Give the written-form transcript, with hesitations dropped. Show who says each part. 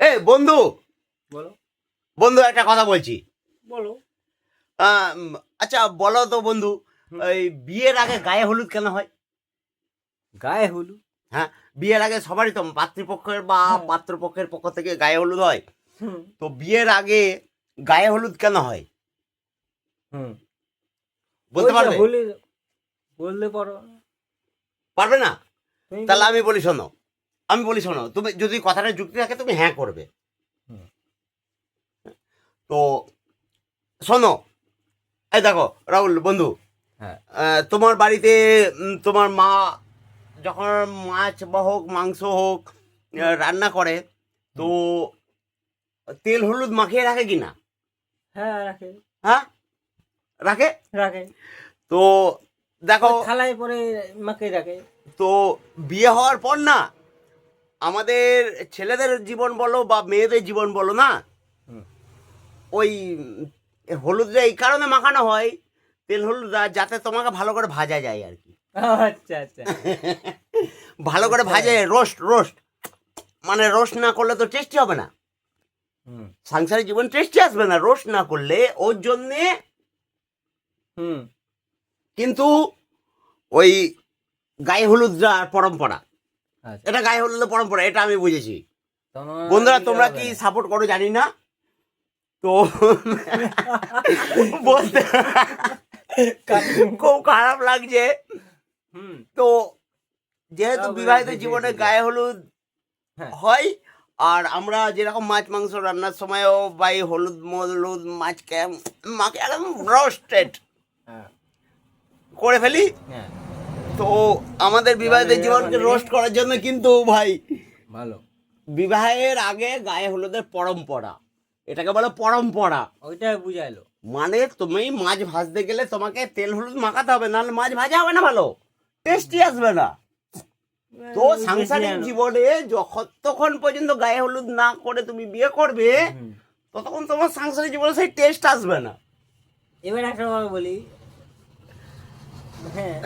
Speaker 1: এ বন্ধু,
Speaker 2: বলো
Speaker 1: বন্ধু একটা কথা বলছি।
Speaker 2: বলো।
Speaker 1: আচ্ছা বলো তো বন্ধু,
Speaker 2: হুম।
Speaker 1: এই বিয়ের আগে গায়ে হলুদ কেন হয়?
Speaker 2: গায়ে হলুদ?
Speaker 1: হ্যাঁ, বিয়ের আগে সবারই তো পাত্রীপক্ষের বা
Speaker 2: হ্যাঁ।
Speaker 1: পাত্রপক্ষের পক্ষ থেকে গায়ে হলুদ হয়।
Speaker 2: হুম
Speaker 1: তো বিয়ের আগে গায়ে হলুদ কেন হয়
Speaker 2: হুম
Speaker 1: বলতে
Speaker 2: ওই যে
Speaker 1: পারবে?
Speaker 2: হোলি বললে পারো।
Speaker 1: পারবে না?
Speaker 2: তুমি
Speaker 1: তাহলে
Speaker 2: বলো।
Speaker 1: আমি বলি শোনো, তুমি যদি কথাটা যুক্তি থাকে তুমি হ্যাঁ করবে।
Speaker 2: হুম।
Speaker 1: তো শোনো, এই দেখো রাহুল বন্ধু,
Speaker 2: হ্যাঁ।
Speaker 1: তোমার বাড়িতে তোমার মা যখন মাছ বা হোক মাংস হোক
Speaker 2: হুম।
Speaker 1: রান্না করে, তো
Speaker 2: হুম।
Speaker 1: তেল হলুদ মাখিয়ে রাখে কি না?
Speaker 2: হ্যাঁ রাখে।
Speaker 1: হ্যাঁ, রাখে।
Speaker 2: রাখে।
Speaker 1: তো দেখো,
Speaker 2: ওই থালায় পরে মাকে রাখে।
Speaker 1: তো বিয়ে হওয়ার পর না, আমাদের ছেলেদের জীবন বলো বা মেয়েদের জীবন বলো না,
Speaker 2: হুম।
Speaker 1: ওই হলুদটা এই কারণে মাখানো হয়, তেল হলুদ যাতে তোমাকে ভালো করে ভাজা যায় আর কি।
Speaker 2: আচ্ছা আচ্ছা।
Speaker 1: ভালো করে
Speaker 2: আচ্ছা।
Speaker 1: ভাজে, রোস্ট মানে রোস্ট না করলে তো টেস্টি হবে না,
Speaker 2: হুম
Speaker 1: সংসারের জীবন টেস্টি আসবে না রোস্ট না করলে, ওর জন্যে।
Speaker 2: হুম।
Speaker 1: কিন্তু ওই গায়ে হলুদ যার পরম্পরা,
Speaker 2: আচ্ছা,
Speaker 1: এটা গায়ে হলুদের পরম্পরা, এটা আমি বুঝেছি।
Speaker 2: তোমার
Speaker 1: বন্ধুরা
Speaker 2: দিলে
Speaker 1: তোমরা
Speaker 2: হবে
Speaker 1: কি
Speaker 2: না।
Speaker 1: সাপোর্ট করো জানি না, তো বলতে খুব খারাপ লাগছে।
Speaker 2: হুম।
Speaker 1: তো যেহেতু
Speaker 2: তাও
Speaker 1: বিবাহিত
Speaker 2: বুঝেছি,
Speaker 1: জীবনে
Speaker 2: বুঝেছি।
Speaker 1: গায়ে হলুদ
Speaker 2: হ্যাঁ।
Speaker 1: হয়, আর আমরা যেরকম মাছ মাংস রান্নার সময়ও বা এই হলুদ মলুদ মাছকে মাকে একদম রোস্টেড
Speaker 2: হ্যাঁ।
Speaker 1: করে ফেলি।
Speaker 2: হ্যাঁ।
Speaker 1: তো আমাদের বিবাহিত
Speaker 2: তাহলে এবার
Speaker 1: জীবনকে
Speaker 2: কন্টিনিউ।
Speaker 1: রোস্ট করার জন্য কিন্তু ভাই,
Speaker 2: ভালো।
Speaker 1: বিবাহের আগে গায়ে হলুদের পরম্পরা, এটাকে বলে পরম্পরা।
Speaker 2: ওইটাই বুঝাইলো।
Speaker 1: মানে তুমি মাছ ভাজতে গেলে তোমাকে তেল হলুদ মাখাতে হবে, নাহলে মাছ ভাজা হবে না, ভালো টেস্টি আসবে না। তো
Speaker 2: বেশি
Speaker 1: সাংসারিক
Speaker 2: আনো।
Speaker 1: জীবনে যতক্ষণ পর্যন্ত গায়ে হলুদ না করে তুমি বিয়ে করবে,
Speaker 2: হুম।
Speaker 1: ততক্ষণ তোমার সাংসারিক জীবনে সেই টেস্ট আসবে না।
Speaker 2: এবার একটা কথা বলি। হ্যাঁ।